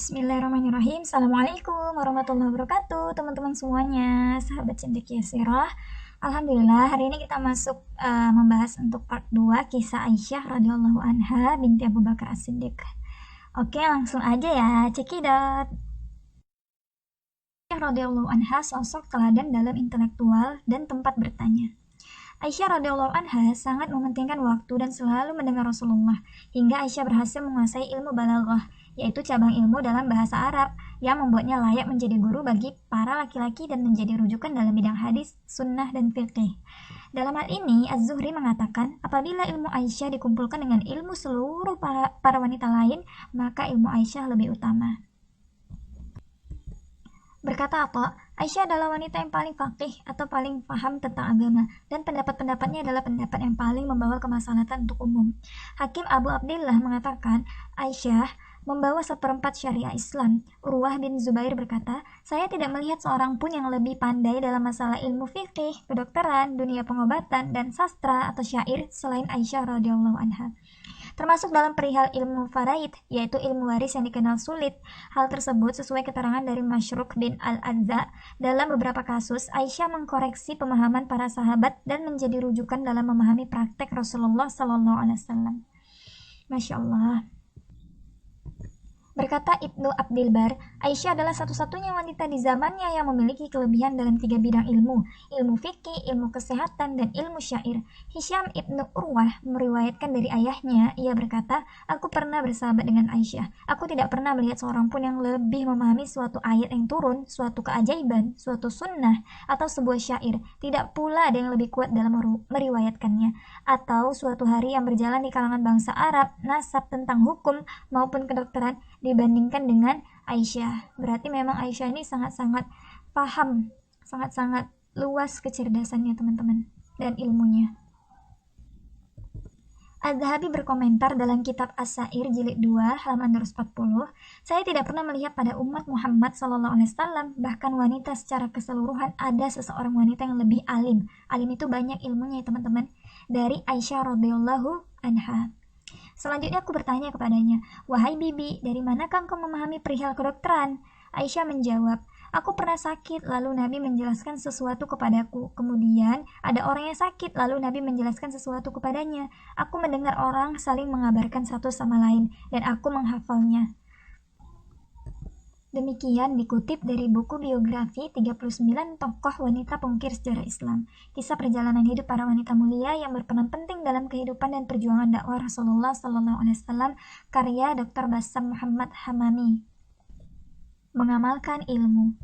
Bismillahirrahmanirrahim. Assalamualaikum warahmatullahi wabarakatuh, teman-teman semuanya, sahabat cendekia sirah. Alhamdulillah, hari ini kita masuk membahas untuk part 2 kisah Aisyah radhiyallahu anha binti Abu Bakar As-Siddiq. Oke, langsung aja ya, cekidot. Aisyah radhiyallahu anha sosok teladan dalam intelektual dan tempat bertanya. Aisyah radhiyallahu anha sangat mementingkan waktu dan selalu mendengar Rasulullah, hingga Aisyah berhasil menguasai ilmu balaghah, yaitu cabang ilmu dalam bahasa Arab yang membuatnya layak menjadi guru bagi para laki-laki dan menjadi rujukan dalam bidang hadis, sunnah, dan fiqih. Dalam hal ini, Az-Zuhri mengatakan, apabila ilmu Aisyah dikumpulkan dengan ilmu seluruh para wanita lain, maka ilmu Aisyah lebih utama. Berkata apa? Aisyah adalah wanita yang paling faqih atau paling paham tentang agama, dan pendapat-pendapatnya adalah pendapat yang paling membawa kemaslahatan untuk umum. Hakim Abu Abdillah mengatakan, Aisyah membawa seperempat syariah Islam. Urwah bin Zubair berkata, saya tidak melihat seorang pun yang lebih pandai dalam masalah ilmu fikih, kedokteran, dunia pengobatan, dan sastra atau syair selain Aisyah radhiyallahu anha. Termasuk dalam perihal ilmu faraid, yaitu ilmu waris yang dikenal sulit. Hal tersebut sesuai keterangan dari Masyruk bin Al-Adza. Dalam beberapa kasus, Aisyah mengkoreksi pemahaman para sahabat dan menjadi rujukan dalam memahami praktek Rasulullah SAW. Masya Allah. Berkata Ibnu Abdil Bar, Aisyah adalah satu-satunya wanita di zamannya yang memiliki kelebihan dalam 3 bidang ilmu fikih, ilmu kesehatan, dan ilmu syair. Hisham Ibnu Urwah meriwayatkan dari ayahnya, ia berkata, aku pernah bersahabat dengan Aisyah. Aku tidak pernah melihat seorang pun yang lebih memahami suatu ayat yang turun, suatu keajaiban, suatu sunnah, atau sebuah syair. Tidak pula ada yang lebih kuat dalam meriwayatkannya. Atau suatu hari yang berjalan di kalangan bangsa Arab, nasab tentang hukum maupun kedokteran, dibandingkan dengan Aisyah. Berarti memang Aisyah ini sangat-sangat paham, sangat-sangat luas kecerdasannya teman-teman dan ilmunya. Az-Zahabi berkomentar dalam kitab As-Sair jilid 2 halaman 240, saya tidak pernah melihat pada umat Muhammad SAW, bahkan wanita secara keseluruhan, ada seseorang wanita yang lebih alim. Alim itu banyak ilmunya ya teman-teman, dari Aisyah radhiyallahu anha. Selanjutnya aku bertanya kepadanya, wahai bibi, dari manakah engkau memahami perihal kedokteran? Aisyah menjawab, aku pernah sakit, lalu Nabi menjelaskan sesuatu kepadaku. Kemudian ada orang yang sakit, lalu Nabi menjelaskan sesuatu kepadanya. Aku mendengar orang saling mengabarkan satu sama lain, dan aku menghafalnya. Demikian dikutip dari buku biografi 39 tokoh wanita pengukir sejarah Islam. Kisah perjalanan hidup para wanita mulia yang berperan penting dalam kehidupan dan perjuangan dakwah Rasulullah SAW, karya Dr. Bassam Muhammad Hamami. Mengamalkan ilmu.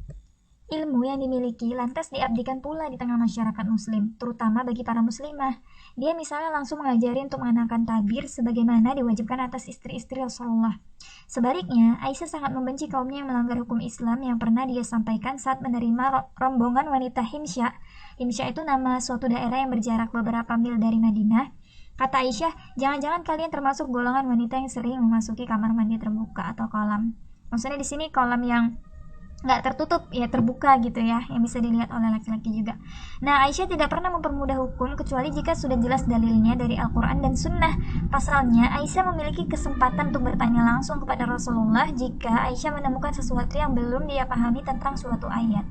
Ilmu yang dimiliki lantas diabdikan pula di tengah masyarakat muslim, terutama bagi para muslimah. Dia misalnya langsung mengajari untuk mengenakan tabir sebagaimana diwajibkan atas istri-istri Rasulullah. Sebaliknya, Aisyah sangat membenci kaumnya yang melanggar hukum Islam yang pernah dia sampaikan saat menerima rombongan wanita Himsya. Himsya itu nama suatu daerah yang berjarak beberapa mil dari Madinah. Kata Aisyah, jangan-jangan kalian termasuk golongan wanita yang sering memasuki kamar mandi terbuka atau kolam. Maksudnya di sini kolam yang nggak tertutup, ya terbuka gitu ya, yang bisa dilihat oleh laki-laki juga. Nah, Aisyah tidak pernah mempermudah hukum kecuali jika sudah jelas dalilnya dari Al-Quran dan Sunnah. Pasalnya, Aisyah memiliki kesempatan untuk bertanya langsung kepada Rasulullah jika Aisyah menemukan sesuatu yang belum dia pahami tentang suatu ayat.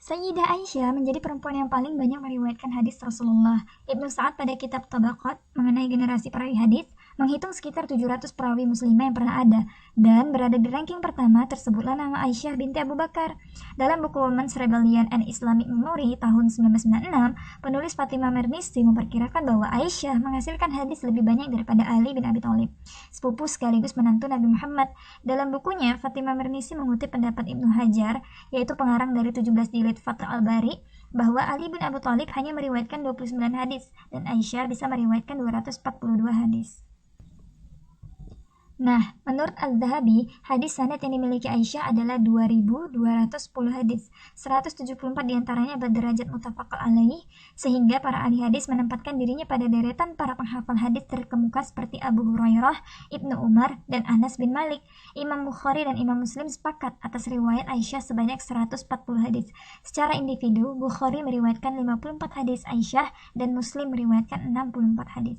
Sayyidah Aisyah menjadi perempuan yang paling banyak meriwayatkan hadis Rasulullah. Ibnu Sa'ad pada kitab Tabaqat mengenai generasi perawi hadis menghitung sekitar 700 perawi muslimah yang pernah ada, dan berada di ranking pertama tersebutlah nama Aisyah binti Abu Bakar. Dalam buku Women's Rebellion and Islamic Memory tahun 1996, penulis Fatimah Mernissi memperkirakan bahwa Aisyah menghasilkan hadis lebih banyak daripada Ali bin Abi Thalib, sepupu sekaligus menantu Nabi Muhammad. Dalam bukunya, Fatimah Mernissi mengutip pendapat Ibnu Hajar, yaitu pengarang dari 17 jilid Fathul Al-Bari, bahwa Ali bin Abi Thalib hanya meriwayatkan 29 hadis dan Aisyah bisa meriwayatkan 242 hadis. Nah, menurut Az-Zahabi, hadis sanad yang dimiliki Aisyah adalah 2.210 hadis. 174 diantaranya berderajat muttafaq alaih, sehingga para ahli hadis menempatkan dirinya pada deretan para penghafal hadis terkemuka seperti Abu Hurairah, Ibnu Umar, dan Anas bin Malik. Imam Bukhari dan Imam Muslim sepakat atas riwayat Aisyah sebanyak 140 hadis. Secara individu, Bukhari meriwayatkan 54 hadis Aisyah dan Muslim meriwayatkan 64 hadis.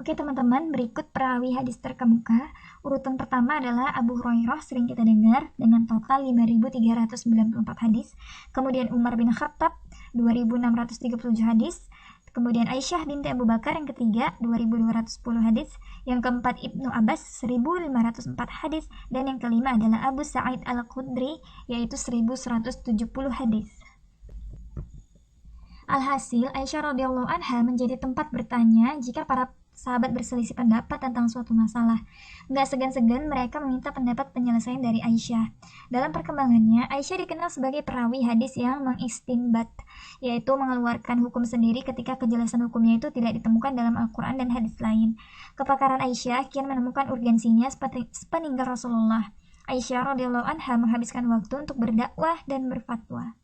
Oke teman-teman, berikut perawi hadis terkemuka. Urutan pertama adalah Abu Hurairah, sering kita dengar, dengan total 5.394 hadis. Kemudian Umar bin Khattab, 2.637 hadis. Kemudian Aisyah binti Abu Bakar yang ketiga, 2.210 hadis. Yang keempat Ibnu Abbas, 1.504 hadis. Dan yang kelima adalah Abu Sa'id Al-Khudri, yaitu 1.170 hadis. Alhasil, Aisyah radhiyallahu anha menjadi tempat bertanya jika para sahabat berselisih pendapat tentang suatu masalah. Nggak segan-segan mereka meminta pendapat penyelesaian dari Aisyah. Dalam perkembangannya, Aisyah dikenal sebagai perawi hadis yang mengistinbat, yaitu mengeluarkan hukum sendiri ketika kejelasan hukumnya itu tidak ditemukan dalam Al-Quran dan hadis lain. Kepakaran Aisyah kian menemukan urgensinya sepeninggal Rasulullah. Aisyah radhiyallahu anha menghabiskan waktu untuk berdakwah dan berfatwa.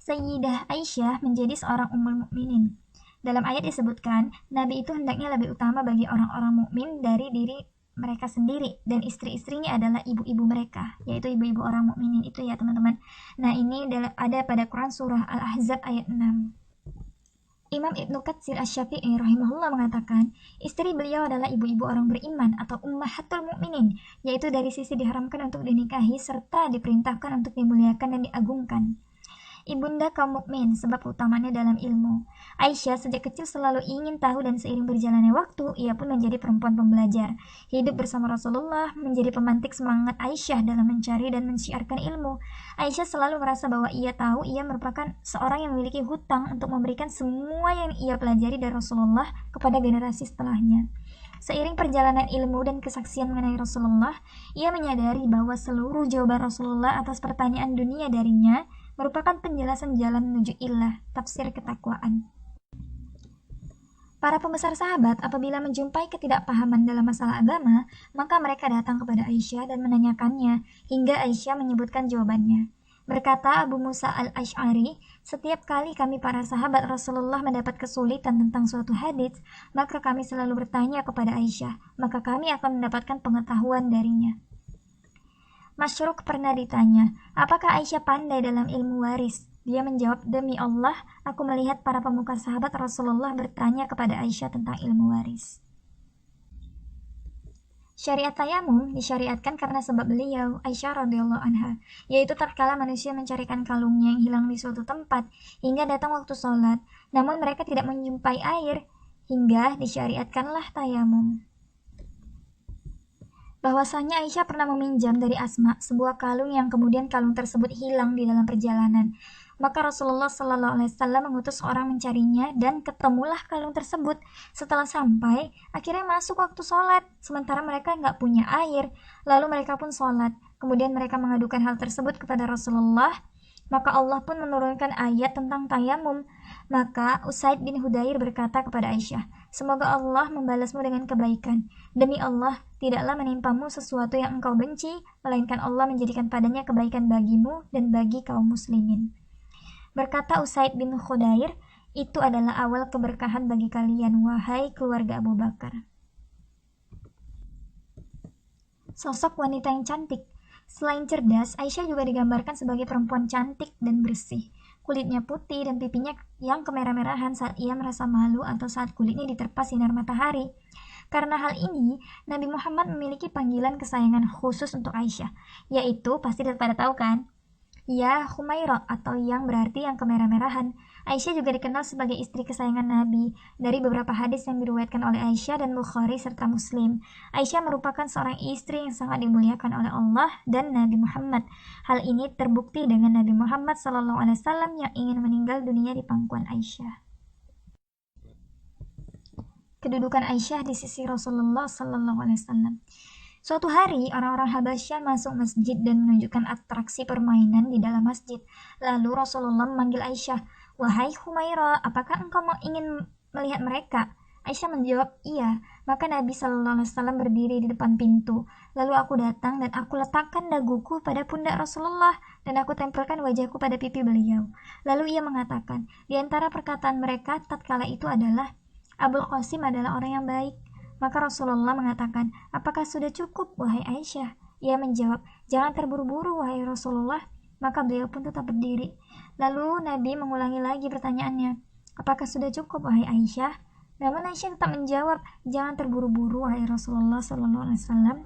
Sayyidah Aisyah menjadi seorang ummul mukminin. Dalam ayat disebutkan, Nabi itu hendaknya lebih utama bagi orang-orang mukmin dari diri mereka sendiri, dan istri-istrinya adalah ibu-ibu mereka, yaitu ibu-ibu orang mukminin itu ya teman-teman. Nah ini ada pada Quran surah Al-Ahzab ayat 6. Imam Ibnu Katsir Asy-Syafi'i rahimahullah mengatakan, istri beliau adalah ibu-ibu orang beriman atau ummahatul mukminin, yaitu dari sisi diharamkan untuk dinikahi serta diperintahkan untuk dimuliakan dan diagungkan. Ibunda kaum mukmin, sebab utamanya dalam ilmu. Aisyah sejak kecil selalu ingin tahu, dan seiring berjalannya waktu, ia pun menjadi perempuan pembelajar. Hidup bersama Rasulullah menjadi pemantik semangat Aisyah dalam mencari dan mensiarkan ilmu. Aisyah selalu merasa bahwa ia tahu ia merupakan seorang yang memiliki hutang untuk memberikan semua yang ia pelajari dari Rasulullah kepada generasi setelahnya. Seiring perjalanan ilmu dan kesaksian mengenai Rasulullah, ia menyadari bahwa seluruh jawaban Rasulullah atas pertanyaan dunia darinya merupakan penjelasan jalan menuju ilah, tafsir ketakwaan. Para pembesar sahabat apabila menjumpai ketidakpahaman dalam masalah agama, maka mereka datang kepada Aisyah dan menanyakannya, hingga Aisyah menyebutkan jawabannya. Berkata Abu Musa al-Asy'ari, setiap kali kami para sahabat Rasulullah mendapat kesulitan tentang suatu hadits, maka kami selalu bertanya kepada Aisyah, maka kami akan mendapatkan pengetahuan darinya. Masyruk pernah ditanya, apakah Aisyah pandai dalam ilmu waris? Dia menjawab, demi Allah, aku melihat para pemuka sahabat Rasulullah bertanya kepada Aisyah tentang ilmu waris. Syariat tayamum disyariatkan karena sebab beliau, Aisyah radhiyallahu anha, yaitu tatkala manusia mencarikan kalungnya yang hilang di suatu tempat hingga datang waktu sholat, namun mereka tidak menjumpai air, hingga disyariatkanlah tayamum. Bahwasanya Aisyah pernah meminjam dari Asma sebuah kalung yang kemudian kalung tersebut hilang di dalam perjalanan. Maka Rasulullah SAW mengutus orang mencarinya dan ketemulah kalung tersebut. Setelah sampai, akhirnya masuk waktu sholat, sementara mereka nggak punya air. Lalu mereka pun sholat. Kemudian mereka mengadukan hal tersebut kepada Rasulullah. Maka Allah pun menurunkan ayat tentang tayamum. Maka Usaid bin Hudayr berkata kepada Aisyah, semoga Allah membalasmu dengan kebaikan. Demi Allah, tidaklah menimpamu sesuatu yang engkau benci, melainkan Allah menjadikan padanya kebaikan bagimu dan bagi kaum muslimin. Berkata Usaid bin Hudayr, itu adalah awal keberkahan bagi kalian, wahai keluarga Abu Bakar. Sosok wanita yang cantik. Selain cerdas, Aisyah juga digambarkan sebagai perempuan cantik dan bersih. Kulitnya putih dan pipinya yang kemerah-merahan saat ia merasa malu atau saat kulitnya diterpa sinar matahari. Karena hal ini, Nabi Muhammad memiliki panggilan kesayangan khusus untuk Aisyah, yaitu, pasti pada tahu kan? Ya Humaira, atau yang berarti yang kemerah-merahan. Aisyah juga dikenal sebagai istri kesayangan Nabi. Dari beberapa hadis yang diriwayatkan oleh Aisyah dan Bukhari serta Muslim, Aisyah merupakan seorang istri yang sangat dimuliakan oleh Allah dan Nabi Muhammad. Hal ini terbukti dengan Nabi Muhammad SAW yang ingin meninggal dunia di pangkuan Aisyah. Kedudukan Aisyah di sisi Rasulullah SAW. Suatu hari, orang-orang Habasyah masuk masjid dan menunjukkan atraksi permainan di dalam masjid. Lalu Rasulullah memanggil Aisyah, wahai Humaira, apakah engkau ingin melihat mereka? Aisyah menjawab, iya. Maka Nabi SAW berdiri di depan pintu. Lalu aku datang dan aku letakkan daguku pada pundak Rasulullah dan aku tempelkan wajahku pada pipi beliau. Lalu ia mengatakan, di antara perkataan mereka tatkala itu adalah, Abul Qasim adalah orang yang baik. Maka Rasulullah mengatakan, apakah sudah cukup, wahai Aisyah? Ia menjawab, jangan terburu-buru, wahai Rasulullah. Maka beliau pun tetap berdiri. Lalu Nabi mengulangi lagi pertanyaannya, apakah sudah cukup, wahai Aisyah? Namun Aisyah tetap menjawab, "Jangan terburu-buru, wahai Rasulullah Sallallahu Alaihi Wasallam."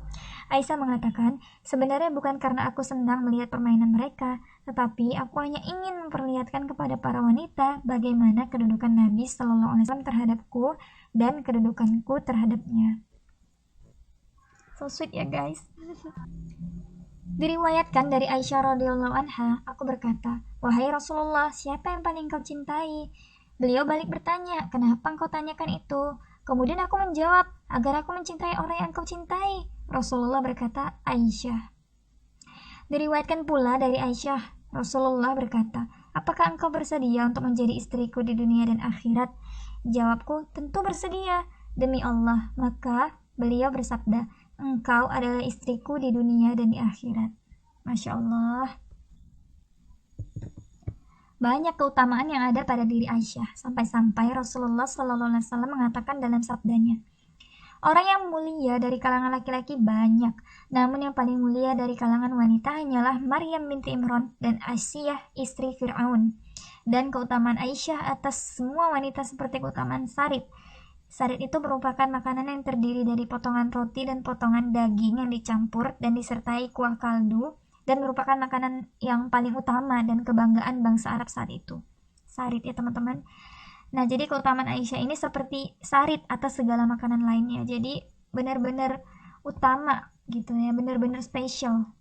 Aisyah mengatakan, "Sebenarnya bukan karena aku senang melihat permainan mereka, tetapi aku hanya ingin memperlihatkan kepada para wanita bagaimana kedudukan Nabi Sallallahu Alaihi Wasallam terhadapku dan kedudukanku terhadapnya." So sweet ya guys. Diriwayatkan dari Aisyah radhiyallahu anha, aku berkata, "Wahai Rasulullah, siapa yang paling kau cintai?" Beliau balik bertanya, "Kenapa engkau tanyakan itu?" Kemudian aku menjawab, "Agar aku mencintai orang yang kau cintai." Rasulullah berkata, "Aisyah." Diriwayatkan pula dari Aisyah, Rasulullah berkata, "Apakah engkau bersedia untuk menjadi istriku di dunia dan akhirat?" Jawabku, "Tentu bersedia." Demi Allah, maka beliau bersabda, "Engkau adalah istriku di dunia dan di akhirat." Masya Allah. Banyak keutamaan yang ada pada diri Aisyah, sampai-sampai Rasulullah SAW mengatakan dalam sabdanya, "Orang yang mulia dari kalangan laki-laki banyak, namun yang paling mulia dari kalangan wanita hanyalah Maryam binti Imran dan Asiyah istri Fir'aun." Dan keutamaan Aisyah atas semua wanita seperti keutamaan sarit. Sarit itu merupakan makanan yang terdiri dari potongan roti dan potongan daging yang dicampur dan disertai kuah kaldu, dan merupakan makanan yang paling utama dan kebanggaan bangsa Arab saat itu. Sarit ya teman-teman. Nah, jadi keutamaan Aisyah ini seperti sarit atas segala makanan lainnya. Jadi benar-benar utama gitu ya, benar-benar spesial.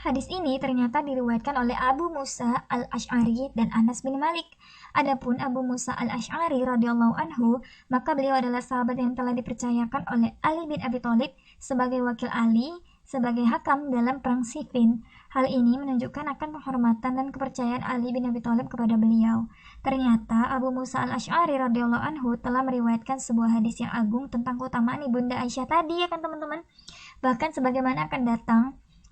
Hadis ini ternyata diriwayatkan oleh Abu Musa al-Asy'ari dan Anas bin Malik. Adapun Abu Musa al-Asy'ari radhiyallahu anhu, maka beliau adalah sahabat yang telah dipercayakan oleh Ali bin Abi Thalib sebagai wakil Ali sebagai hakam dalam perang Siffin. Hal ini menunjukkan akan penghormatan dan kepercayaan Ali bin Abi Thalib kepada beliau. Ternyata Abu Musa al-Asy'ari radhiyallahu anhu telah meriwayatkan sebuah hadis yang agung tentang keutamaan Ibunda Aisyah tadi ya kan teman-teman. Bahkan sebagaimana akan datang,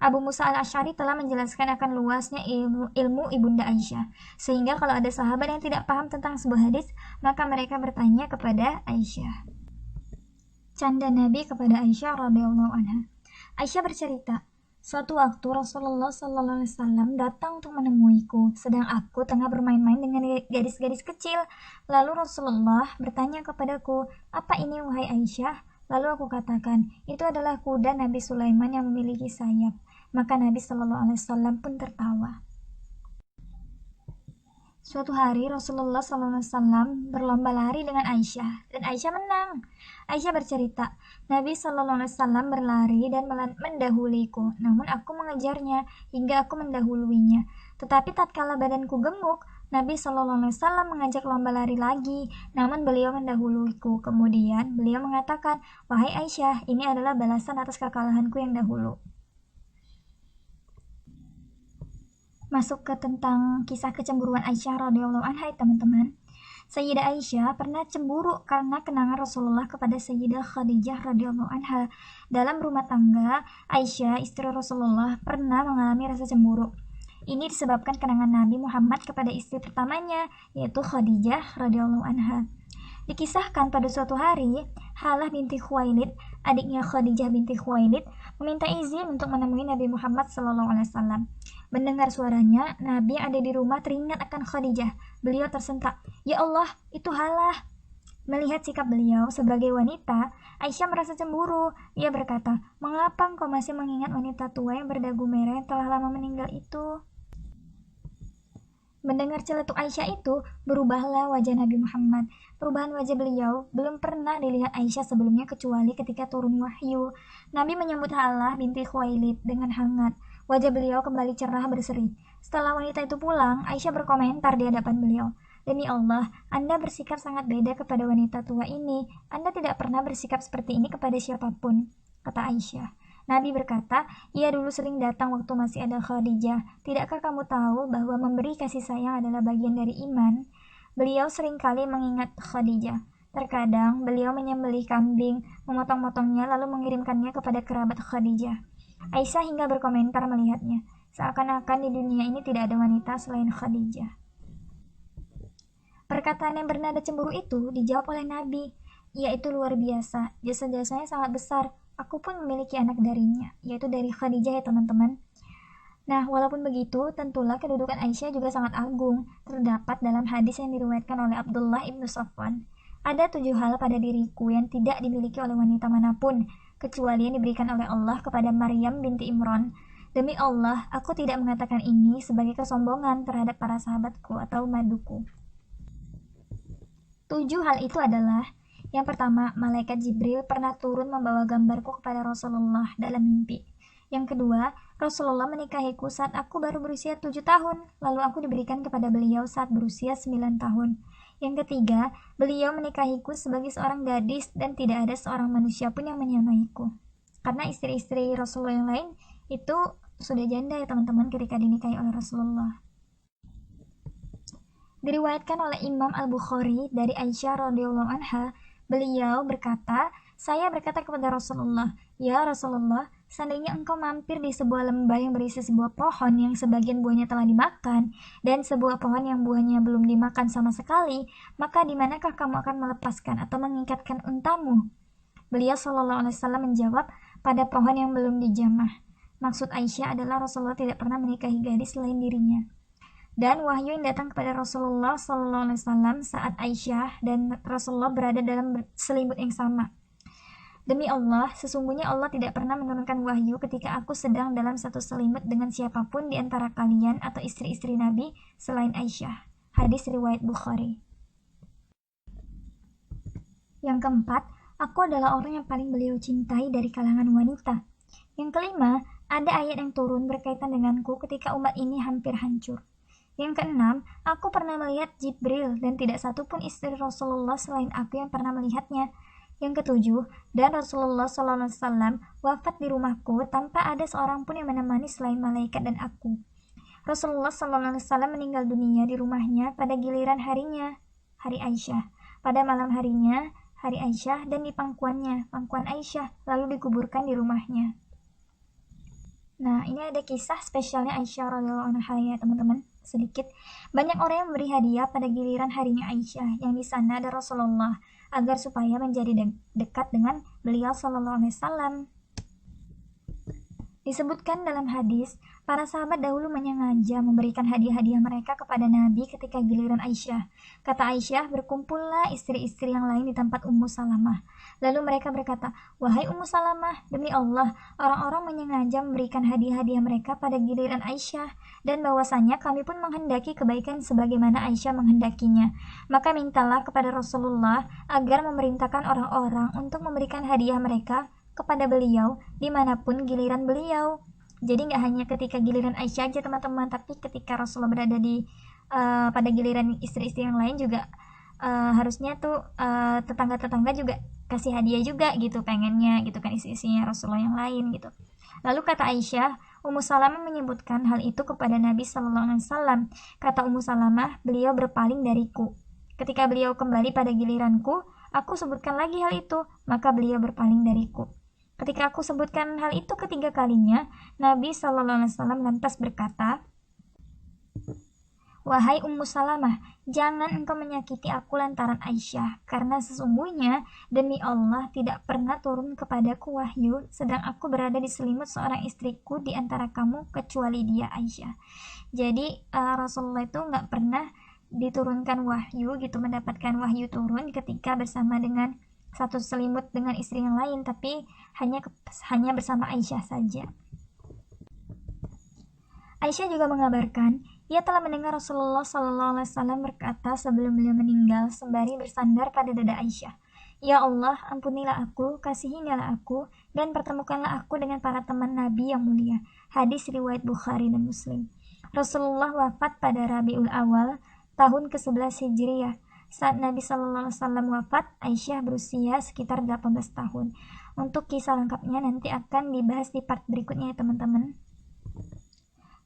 Abu Musa al-Asy'ari telah menjelaskan akan luasnya ilmu Ibunda Aisyah, sehingga kalau ada sahabat yang tidak paham tentang sebuah hadis, maka mereka bertanya kepada Aisyah. Canda Nabi kepada Aisyah radhiyallahu anha. Aisyah bercerita, "Suatu waktu Rasulullah sallallahu alaihi wasallam datang untuk menemuiku, sedang aku tengah bermain-main dengan gadis-gadis kecil. Lalu Rasulullah bertanya kepadaku, 'Apa ini wahai Aisyah?' Lalu aku katakan, 'Itu adalah kuda Nabi Sulaiman yang memiliki sayap.' Maka Nabi Shallallahu Alaihi Wasallam pun tertawa. Suatu hari Rasulullah Shallallahu Alaihi Wasallam berlomba lari dengan Aisyah dan Aisyah menang. Aisyah bercerita, Nabi Shallallahu Alaihi Wasallam berlari dan mendahuliku, namun aku mengejarnya hingga aku mendahuluinya. Tetapi tatkala badanku gemuk, Nabi Shallallahu Alaihi Wasallam mengajak lomba lari lagi, namun beliau mendahuluiku. Kemudian beliau mengatakan, 'Wahai Aisyah, ini adalah balasan atas kekalahanku yang dahulu.'" Masuk ke tentang kisah kecemburuan Aisyah radhiyallahu anha teman-teman. Sayyidah Aisyah pernah cemburu karena kenangan Rasulullah kepada Sayyidah Khadijah radhiyallahu anha. Dalam rumah tangga, Aisyah istri Rasulullah pernah mengalami rasa cemburu. Ini disebabkan kenangan Nabi Muhammad kepada istri pertamanya, yaitu Khadijah radhiyallahu anha. Dikisahkan pada suatu hari, Halah binti Khuwailid, adiknya Khadijah binti Khuwailid, meminta izin untuk menemui Nabi Muhammad SAW. Mendengar suaranya, Nabi yang ada di rumah teringat akan Khadijah. Beliau tersentak, "Ya Allah, itu Halah." Melihat sikap beliau sebagai wanita, Aisyah merasa cemburu. Ia berkata, "Mengapa engkau masih mengingat wanita tua yang berdagu merah yang telah lama meninggal itu?" Mendengar celetuk Aisyah itu, berubahlah wajah Nabi Muhammad. Perubahan wajah beliau belum pernah dilihat Aisyah sebelumnya kecuali ketika turun wahyu. Nabi menyambut Halah binti Khuwailid dengan hangat. Wajah beliau kembali cerah berseri. Setelah wanita itu pulang, Aisyah berkomentar di hadapan beliau, "Demi Allah, Anda bersikap sangat beda kepada wanita tua ini. Anda tidak pernah bersikap seperti ini kepada siapapun," kata Aisyah. Nabi berkata, "Ia dulu sering datang waktu masih ada Khadijah. Tidakkah kamu tahu bahwa memberi kasih sayang adalah bagian dari iman?" Beliau seringkali mengingat Khadijah. Terkadang beliau menyembelih kambing, memotong-motongnya lalu mengirimkannya kepada kerabat Khadijah. Aisyah hingga berkomentar melihatnya, seakan-akan di dunia ini tidak ada wanita selain Khadijah. Perkataan yang bernada cemburu itu dijawab oleh Nabi. "Ia itu luar biasa, jasa-jasanya sangat besar. Aku pun memiliki anak darinya," yaitu dari Khadijah ya teman-teman. Nah, walaupun begitu, tentulah kedudukan Aisyah juga sangat agung. Terdapat dalam hadis yang diriwayatkan oleh Abdullah ibnu Safwan. Ada 7 hal pada diriku yang tidak dimiliki oleh wanita manapun, kecuali yang diberikan oleh Allah kepada Maryam binti Imran. Demi Allah, aku tidak mengatakan ini sebagai kesombongan terhadap para sahabatku atau maduku. 7 hal itu adalah: yang pertama, malaikat Jibril pernah turun membawa gambarku kepada Rasulullah dalam mimpi. Yang kedua, Rasulullah menikahiku saat aku baru berusia 7 tahun, lalu aku diberikan kepada beliau saat berusia 9 tahun. Yang ketiga, beliau menikahiku sebagai seorang gadis dan tidak ada seorang manusia pun yang menyamaiku. Karena istri-istri Rasulullah yang lain itu sudah janda ya teman-teman ketika dinikahi oleh Rasulullah. Diriwayatkan oleh Imam Al-Bukhari dari Aisyah radhiyallahu anha, beliau berkata, saya berkata kepada Rasulullah, ya Rasulullah, seandainya engkau mampir di sebuah lembah yang berisi sebuah pohon yang sebagian buahnya telah dimakan, dan sebuah pohon yang buahnya belum dimakan sama sekali, maka di manakah kamu akan melepaskan atau mengikatkan untamu? Beliau Shallallahu Alaihi Wasallam menjawab, pada pohon yang belum dijamah. Maksud Aisyah adalah Rasulullah tidak pernah menikahi gadis selain dirinya. Dan wahyu yang datang kepada Rasulullah Shallallahu Alaihi Wasallam saat Aisyah dan Rasulullah berada dalam selimut yang sama. Demi Allah, sesungguhnya Allah tidak pernah menurunkan wahyu ketika aku sedang dalam satu selimut dengan siapapun di antara kalian atau istri-istri Nabi selain Aisyah. Hadis riwayat Bukhari. Yang keempat, aku adalah orang yang paling beliau cintai dari kalangan wanita. Yang kelima, ada ayat yang turun berkaitan denganku ketika umat ini hampir hancur. Yang keenam, aku pernah melihat Jibril dan tidak satu pun istri Rasulullah selain aku yang pernah melihatnya. Yang ketujuh, dan Rasulullah SAW wafat di rumahku tanpa ada seorang pun yang menemani selain malaikat dan aku. Rasulullah SAW meninggal dunia di rumahnya pada giliran harinya, hari Aisyah. Pada malam harinya, hari Aisyah, dan di pangkuannya, pangkuan Aisyah, lalu dikuburkan di rumahnya. Nah, ini ada kisah spesialnya Aisyah radhiyallahu anha ya teman-teman, sedikit. Banyak orang yang memberi hadiah pada giliran harinya Aisyah, yang di sana ada Rasulullah, agar supaya menjadi dekat dengan beliau Shallallahu Alaihi Wasallam. Disebutkan dalam hadis, para sahabat dahulu menyengaja memberikan hadiah-hadiah mereka kepada Nabi ketika giliran Aisyah. Kata Aisyah, berkumpullah istri-istri yang lain di tempat Ummu Salamah. Lalu mereka berkata, wahai Ummu Salamah, demi Allah, orang-orang menyengaja memberikan hadiah-hadiah mereka pada giliran Aisyah, dan bahwasanya kami pun menghendaki kebaikan sebagaimana Aisyah menghendakinya. Maka mintalah kepada Rasulullah agar memerintahkan orang-orang untuk memberikan hadiah mereka kepada beliau dimanapun giliran beliau. Jadi nggak hanya ketika giliran Aisyah aja teman-teman, tapi ketika Rasulullah berada di pada giliran istri-istri yang lain juga harusnya tuh tetangga-tetangga juga kasih hadiah juga gitu, pengennya gitu kan istri-istrinya Rasulullah yang lain gitu. Lalu kata Aisyah, Ummu Salamah menyebutkan hal itu kepada Nabi Sallallahu Alaihi Wasallam. Kata Ummu Salamah, beliau berpaling dariku. Ketika beliau kembali pada giliranku, aku sebutkan lagi hal itu, maka beliau berpaling dariku. Ketika aku sebutkan hal itu ketiga kalinya, Nabi Shallallahu Alaihi Wasallam lantas berkata, wahai Ummu Salamah, jangan engkau menyakiti aku lantaran Aisyah, karena sesungguhnya demi Allah tidak pernah turun kepadaku wahyu sedang aku berada di selimut seorang istriku di antara kamu kecuali dia Aisyah. Jadi Rasulullah itu nggak pernah diturunkan wahyu gitu, mendapatkan wahyu turun ketika bersama dengan satu selimut dengan istri yang lain, tapi hanya bersama Aisyah saja. Aisyah juga mengabarkan, ia telah mendengar Rasulullah SAW berkata sebelum beliau meninggal sembari bersandar pada dada Aisyah, ya Allah, ampunilah aku, kasihinilah aku, dan pertemukanlah aku dengan para teman Nabi yang mulia. Hadis riwayat Bukhari dan Muslim. Rasulullah wafat pada Rabiul Awal tahun ke-11 Hijriyah. Saat Nabi Shallallahu Alaihi Wasallam wafat, Aisyah berusia sekitar 18 tahun. Untuk kisah lengkapnya nanti akan dibahas di part berikutnya ya teman-teman.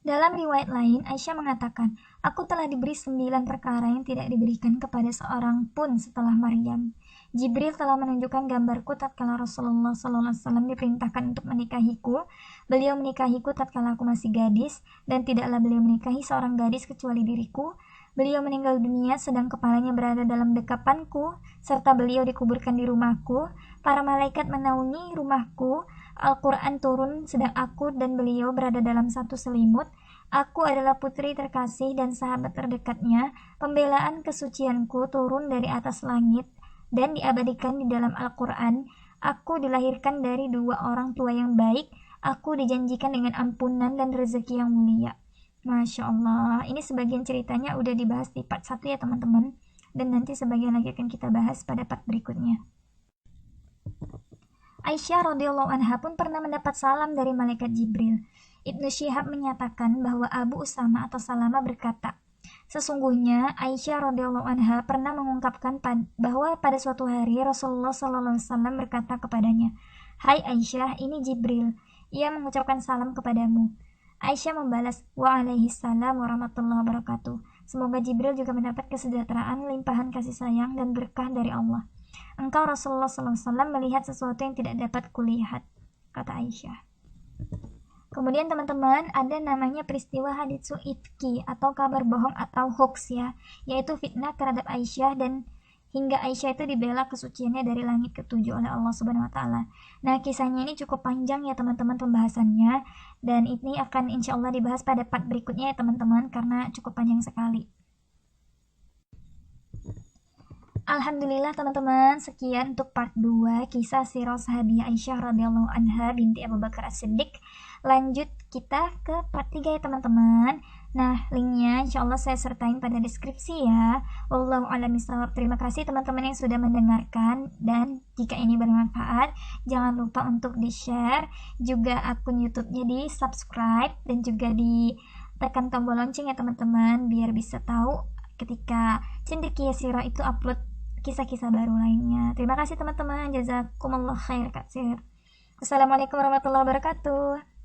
Dalam riwayat lain, Aisyah mengatakan, aku telah diberi 9 perkara yang tidak diberikan kepada seorang pun setelah Maryam. Jibril telah menunjukkan gambarku tatkala Rasulullah Shallallahu Alaihi Wasallam diperintahkan untuk menikahiku. Beliau menikahiku tatkala aku masih gadis, dan tidaklah beliau menikahi seorang gadis kecuali diriku. Beliau meninggal dunia sedang kepalanya berada dalam dekapanku, serta beliau dikuburkan di rumahku. Para malaikat menaungi rumahku, Al-Quran turun sedang aku dan beliau berada dalam satu selimut. Aku adalah putri terkasih dan sahabat terdekatnya. Pembelaan kesucianku turun dari atas langit dan diabadikan di dalam Al-Quran. Aku dilahirkan dari dua orang tua yang baik. Aku dijanjikan dengan ampunan dan rezeki yang mulia. Masya Allah, ini sebagian ceritanya udah dibahas di part 1 ya teman-teman. Dan nanti sebagian lagi akan kita bahas pada part berikutnya. Aisyah radhiyallahu anha pun pernah mendapat salam dari malaikat Jibril. Ibnu Syihab menyatakan bahwa Abu Usama atau Salama berkata, sesungguhnya Aisyah radhiyallahu anha pernah mengungkapkan bahwa pada suatu hari Rasulullah sallallahu alaihi wasallam berkata kepadanya, "Hai Aisyah, ini Jibril. Ia mengucapkan salam kepadamu." Aisyah membalas, "Waalaikumsalam warahmatullahi wabarakatuh. Semoga Jibril juga mendapat kesejahteraan, limpahan kasih sayang dan berkah dari Allah. Engkau Rasulullah SAW melihat sesuatu yang tidak dapat kulihat," kata Aisyah. Kemudian teman-teman, ada namanya peristiwa haditsu ifki atau kabar bohong atau hoax ya, yaitu fitnah terhadap Aisyah dan hingga Aisyah itu dibela kesuciannya dari langit ketujuh oleh Allah Subhanahu wa taala. Nah, kisahnya ini cukup panjang ya teman-teman pembahasannya, dan ini akan insya Allah dibahas pada part berikutnya ya teman-teman karena cukup panjang sekali. Alhamdulillah teman-teman, sekian untuk part 2 kisah sirah sahabiah Aisyah radhiyallahu anha binti Abu Bakar As-Siddiq. Lanjut kita ke part 3 ya teman-teman. Nah, linknya insya Allah saya sertain pada deskripsi ya. Wallahu a'lam bishawab. Terima kasih teman-teman yang sudah mendengarkan, dan jika ini bermanfaat, jangan lupa untuk di-share, juga akun YouTube-nya di-subscribe, dan juga ditekan tombol lonceng ya teman-teman, biar bisa tahu ketika Cendekia Sirah itu upload kisah-kisah baru lainnya. Terima kasih teman-teman. Jazakumullah khair katsir. Wassalamualaikum warahmatullahi wabarakatuh.